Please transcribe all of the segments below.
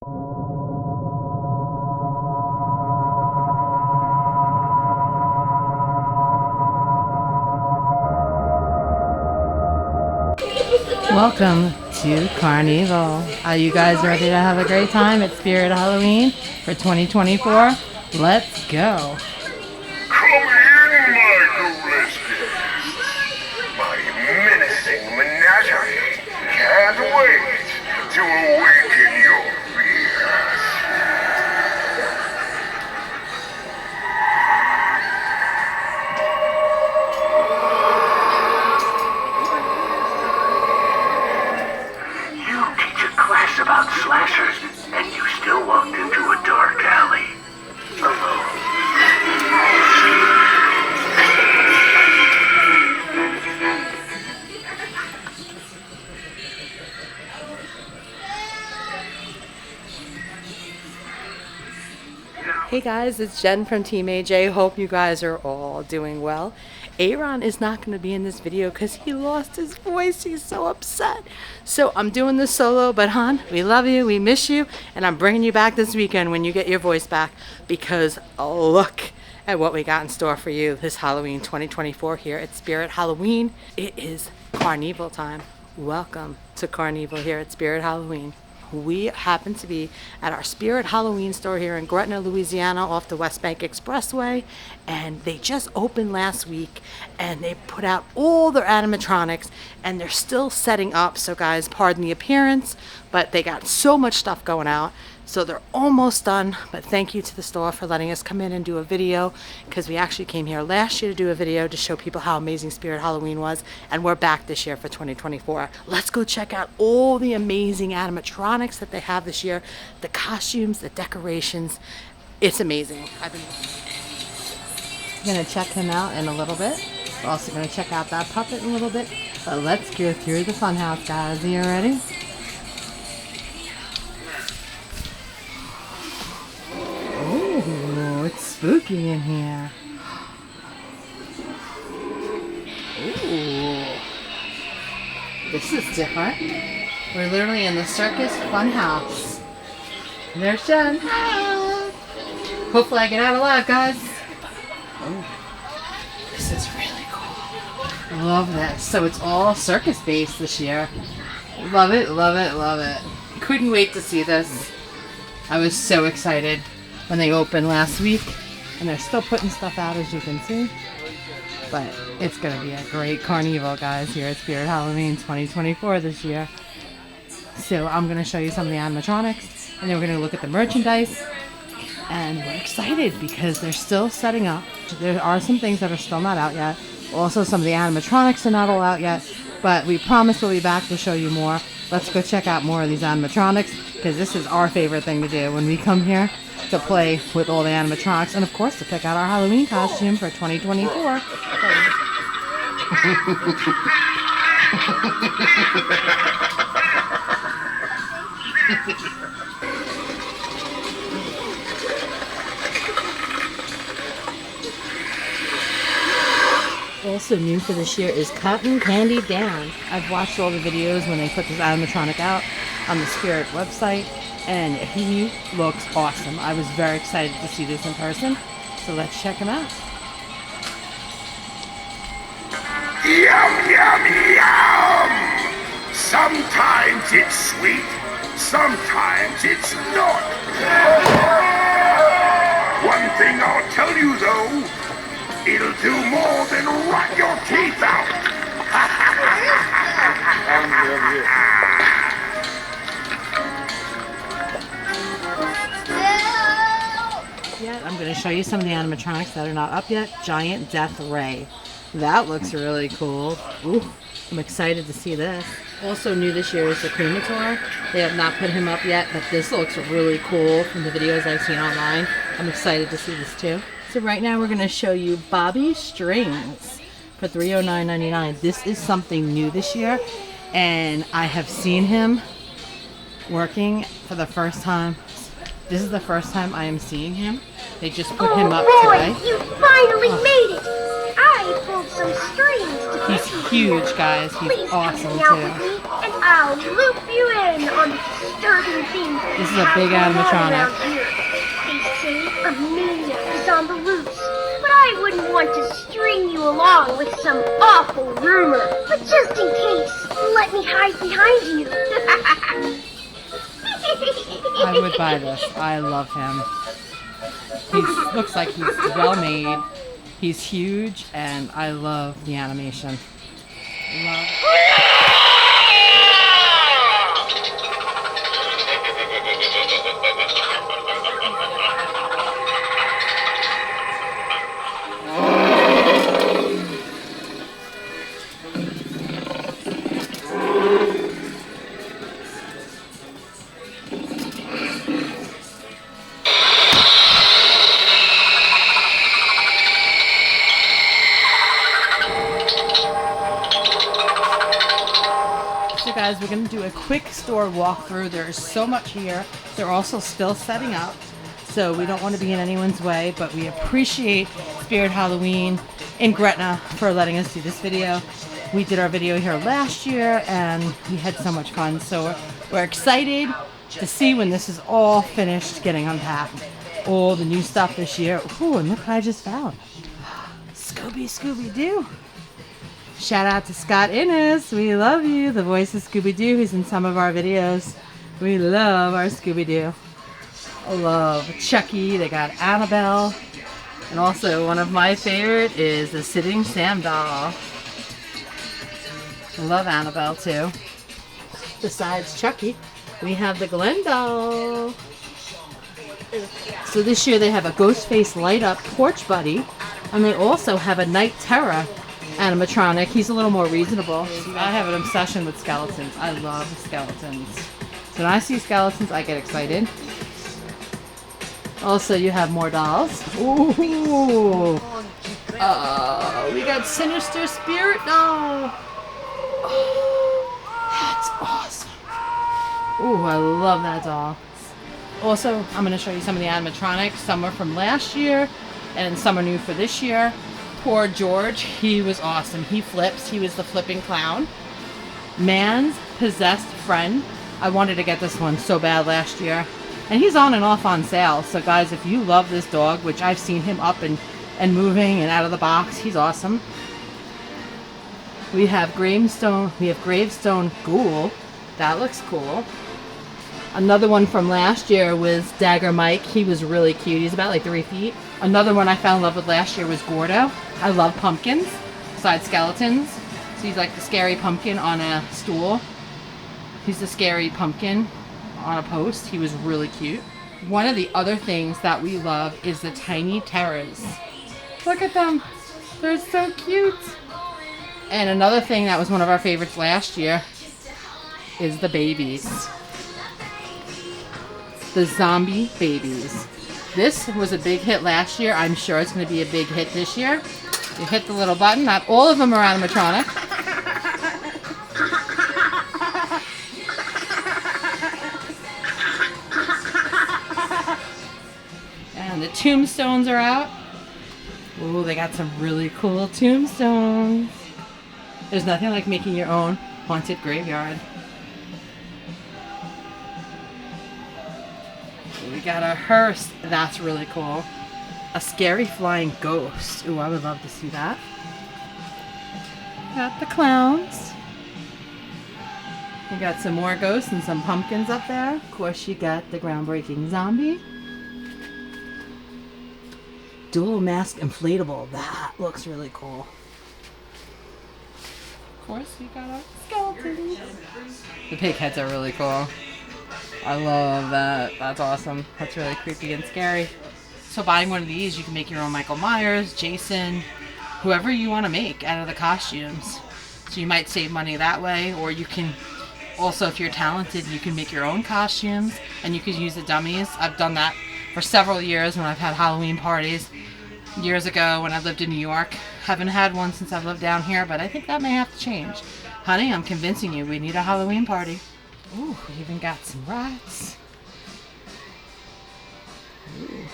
Welcome to Carnevil. Are you guys ready to have a great time at Spirit Halloween for 2024? Let's go. Come in, my ghoulish guests. My menacing menagerie can't wait to awaken your fears. You teach a class about slashers, and you still walked into a dark alley. Alone. Hey guys, it's Jen from Team AJ. Hope you guys are all doing well. Aaron is not going to be in this video because he lost his voice. He's so upset. So I'm doing this solo, but hon, we love you, we miss you, and I'm bringing you back this weekend when you get your voice back because look at what we got in store for you this Halloween 2024 here at Spirit Halloween. It is Carnevil time. Welcome to Carnevil here at Spirit Halloween. We happen to be at our Spirit Halloween store here in Gretna, Louisiana, off the West Bank Expressway, and they just opened last week, and they put out all their animatronics, and they're still setting up. So guys, pardon the appearance, but they got so much stuff going out. So they're almost done, but thank you to the store for letting us come in and do a video, because we actually came here last year to do a video to show people how amazing Spirit Halloween was, and we're back this year for 2024. Let's go check out all the amazing animatronics that they have this year, the costumes, the decorations. It's amazing. I'm gonna check him out in a little bit. We're also gonna check out that puppet in a little bit, but let's go through the funhouse, guys. Are you ready? Ooh, it's spooky in here. Ooh, this is different. We're literally in the circus funhouse. There's Jen. Ah. Hopefully I get out alive, guys. Oh, this is really cool. Love this. So it's all circus based this year. Love it, love it, love it. Couldn't wait to see this. I was so excited when they opened last week, and they're still putting stuff out, as you can see. But it's going to be a great Carnival, guys, here at Spirit Halloween 2024 this year. So I'm going to show you some of the animatronics, and then we're going to look at the merchandise. And we're excited because they're still setting up. There are some things that are still not out yet. Also, some of the animatronics are not all out yet, but we promise we'll be back to show you more. Let's go check out more of these animatronics, because this is our favorite thing to do when we come here, to play with all the animatronics, and of course to pick out our Halloween costume for 2024. Also new for this year is Cotton Candy Dan. I've watched all the videos when they put this animatronic out on the Spirit website, and he looks awesome. I was very excited to see this in person, so let's check him out. Yum, yum, yum! Sometimes it's sweet, sometimes it's not. One thing I'll tell you though, it'll do more than rot your teeth out. I'm going to show you some of the animatronics that are not up yet. Giant Death Ray. That looks really cool. Ooh, I'm excited to see this. Also new this year is the Cremator. They have not put him up yet, but this looks really cool from the videos I've seen online. I'm excited to see this too. So right now we're going to show you Bobby Strings for $309.99. This is something new this year, and I have seen him working for the first time. This is the first time I am seeing him. They just put him up today. You finally made it! I pulled some strings to He's huge, guys. He's awesome hang out too. with me, and I'll loop you in on disturbing things. This is a big animatronic. They say a maniac is on the loose, but I wouldn't want to string you along with some awful rumor. But just in case, let me hide behind you. I would buy this. I love him. He looks like he's well made. He's huge, and I love the animation. Love So guys, we're going to do a quick store walkthrough. There's so much here. They're also still setting up, so we don't want to be in anyone's way, but we appreciate Spirit Halloween in Gretna for letting us do this video. We did our video here last year, and we had so much fun, so we're excited to see when this is all finished getting unpacked. All the new stuff this year. Ooh, and look what I just found. Scooby-Doo. Shout out to Scott Innes. We love you. The voice of Scooby-Doo. He's in some of our videos. We love our Scooby-Doo. I love Chucky. They got Annabelle. And also one of my favorite is the Sitting Sam doll. I love Annabelle too. Besides Chucky, we have the Glenn doll. So this year they have a Ghostface light up porch buddy. And they also have a Night Terror animatronic. He's a little more reasonable. I have an obsession with skeletons. I love skeletons. So when I see skeletons, I get excited. Also, you have more dolls. Ooh! We got Sinister Spirit doll. Oh, that's awesome. Ooh, I love that doll. Also, I'm going to show you some of the animatronics. Some are from last year, and some are new for this year. Poor George, he was awesome. He flips. He was the flipping clown. Man's possessed friend. I wanted to get this one so bad last year. And he's on and off on sale. So guys, if you love this dog, which I've seen him up and moving and out of the box, he's awesome. We have Gravestone Ghoul. That looks cool. Another one from last year was Dagger Mike. He was really cute. He's about like 3 feet. Another one I fell in love with last year was Gordo. I love pumpkins, besides skeletons. So he's like the scary pumpkin on a stool. He's the scary pumpkin on a post. He was really cute. One of the other things that we love is the tiny terrors. Look at them. They're so cute. And another thing that was one of our favorites last year is the babies. The zombie babies. This was a big hit last year. I'm sure it's going to be a big hit this year. You hit the little button. Not all of them are animatronic. And the tombstones are out. Ooh, they got some really cool tombstones. There's nothing like making your own haunted graveyard. We got a hearse. That's really cool. A scary flying ghost. Ooh, I would love to see that. Got the clowns. You got some more ghosts and some pumpkins up there. Of course, you got the groundbreaking zombie. Dual mask inflatable. That looks really cool. Of course, you got our skeletons. The pig heads are really cool. I love that. That's awesome. That's really creepy and scary. So buying one of these, you can make your own Michael Myers, Jason, whoever you want to make out of the costumes. So you might save money that way, or you can also, if you're talented, you can make your own costumes and you can use the dummies. I've done that for several years when I've had Halloween parties. Years ago when I lived in New York. Haven't had one since I've lived down here, but I think that may have to change. Honey, I'm convincing you, we need a Halloween party. Ooh, we even got some rats. Ooh.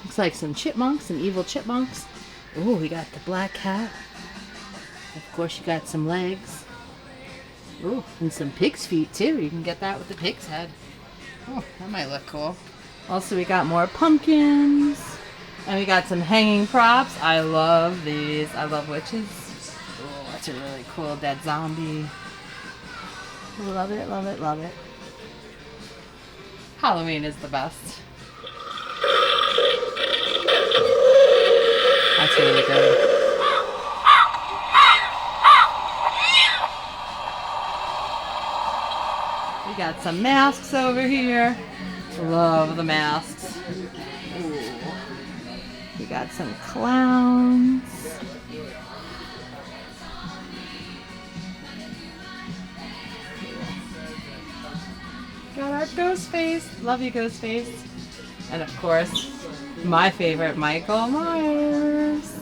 Looks like some chipmunks, some evil chipmunks. Ooh, we got the black cat. Of course, you got some legs. Ooh, and some pig's feet too. You can get that with the pig's head. Oh, that might look cool. Also, we got more pumpkins. And we got some hanging props. I love these. I love witches. Oh, that's a really cool dead zombie. Love it, love it, love it. Halloween is the best. That's really good. We got some masks over here. Love the masks. Ooh. We got some clowns. Got our ghost face. Love you, ghost face. And of course, my favorite, Michael Myers.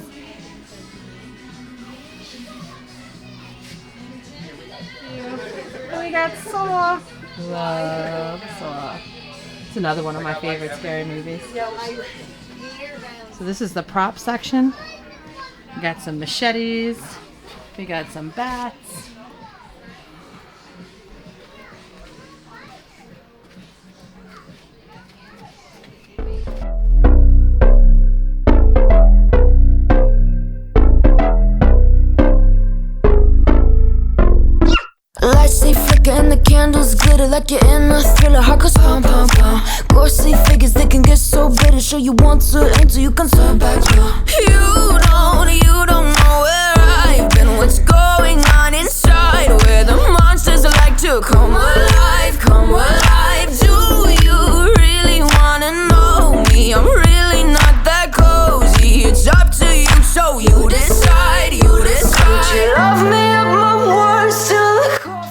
And we got Saw. Love Saw. It's another one of my favorite scary movies. So this is the prop section. We got some machetes. We got some bats. Lights they flicker and the candles glitter like you're in a thriller. Heart goes pum pum pum. Ghostly figures they can get so bitter. Show you want to enter, you can turn back now. You don't know where I've been. What's going on inside? Where the monsters like to come alive, come alive. Do you really wanna know me? I'm really not that cozy. It's up to you, so you decide, you decide. You love me at my worst till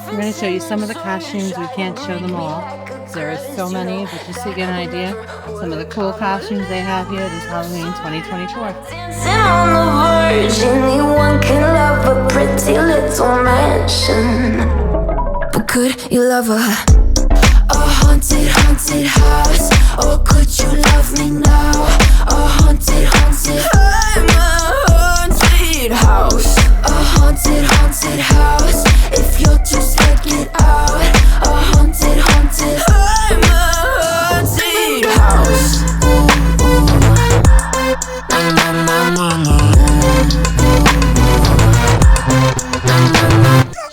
I'm going to show you some of the costumes. We can't show them all. There are so many, but just to get an idea, some of the cool costumes they have here this Halloween 2024. dancing on the verge. Anyone can love a pretty little mansion, but could you love a haunted, haunted house? Or could you love me now? A haunted, haunted. I'm a haunted house. A haunted, haunted house. If you're too scared, get out. A haunted, haunted. I'm a haunted house.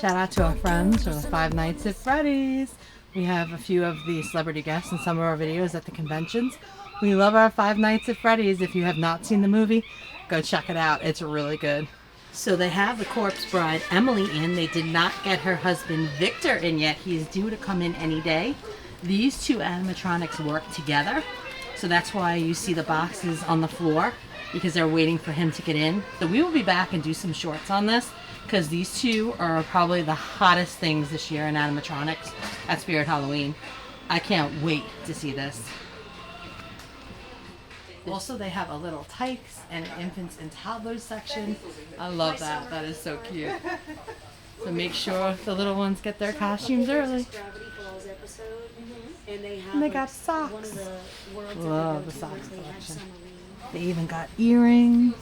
Shout out to our friends from the Five Nights at Freddy's. We have a few of the celebrity guests in some of our videos at the conventions. We love our Five Nights at Freddy's. If you have not seen the movie, go check it out. It's really good. So they have the corpse bride Emily in. They did not get her husband Victor in yet. He's due to come in any day. These two animatronics work together. So that's why you see the boxes on the floor, because they're waiting for him to get in. So we will be back and do some shorts on this, because these two are probably the hottest things this year in animatronics at Spirit Halloween. I can't wait to see this. Also, they have a little tykes and an infants and toddlers section. I love that. That is so cute. So make sure the little ones get their costumes early. And they got socks. Love the socks collection. They even got earrings.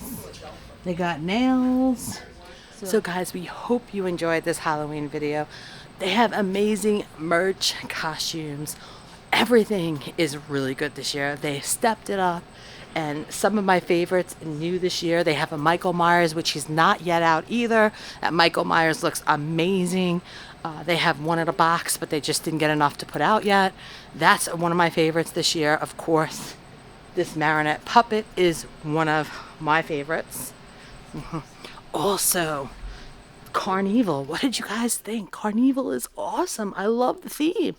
They got nails. So guys, we hope you enjoyed this Halloween video. They have amazing merch, costumes. Everything is really good this year. They stepped it up. And some of my favorites new this year, they have a Michael Myers, which is not yet out either. That Michael Myers looks amazing. They have one in a box, but they just didn't get enough to put out yet. That's one of my favorites this year. Of course, this marionette puppet is one of my favorites. Also, Carnevil. What did you guys think? Carnevil is awesome. I love the theme.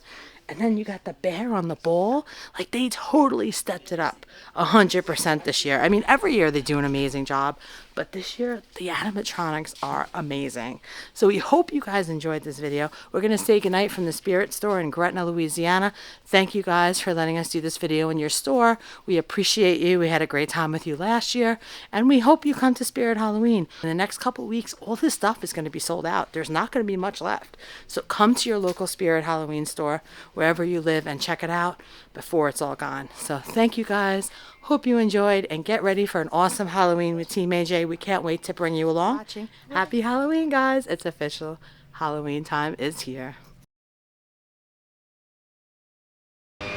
And then you got the bear on the ball. Like, they totally stepped it up 100% this year. I mean, every year they do an amazing job, but this year the animatronics are amazing. So we hope you guys enjoyed this video. We're going to say goodnight from the Spirit Store in Gretna, Louisiana. Thank you guys for letting us do this video in your store. We appreciate you. We had a great time with you last year, and we hope you come to Spirit Halloween. In the next couple weeks, all this stuff is going to be sold out. There's not going to be much left. So come to your local Spirit Halloween store, wherever you live, and check it out before it's all gone. So thank you guys. Hope you enjoyed, and get ready for an awesome Halloween with Team AJ. We can't wait to bring you along. Happy Halloween, guys. It's official. Halloween time is here.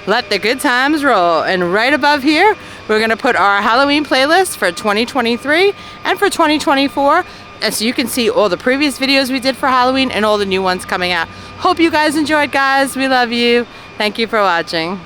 Let the good times roll. And right above here, we're gonna put our Halloween playlist for 2023 and for 2024. And so you can see all the previous videos we did for Halloween and all the new ones coming out. Hope you guys enjoyed, guys. We love you. Thank you for watching.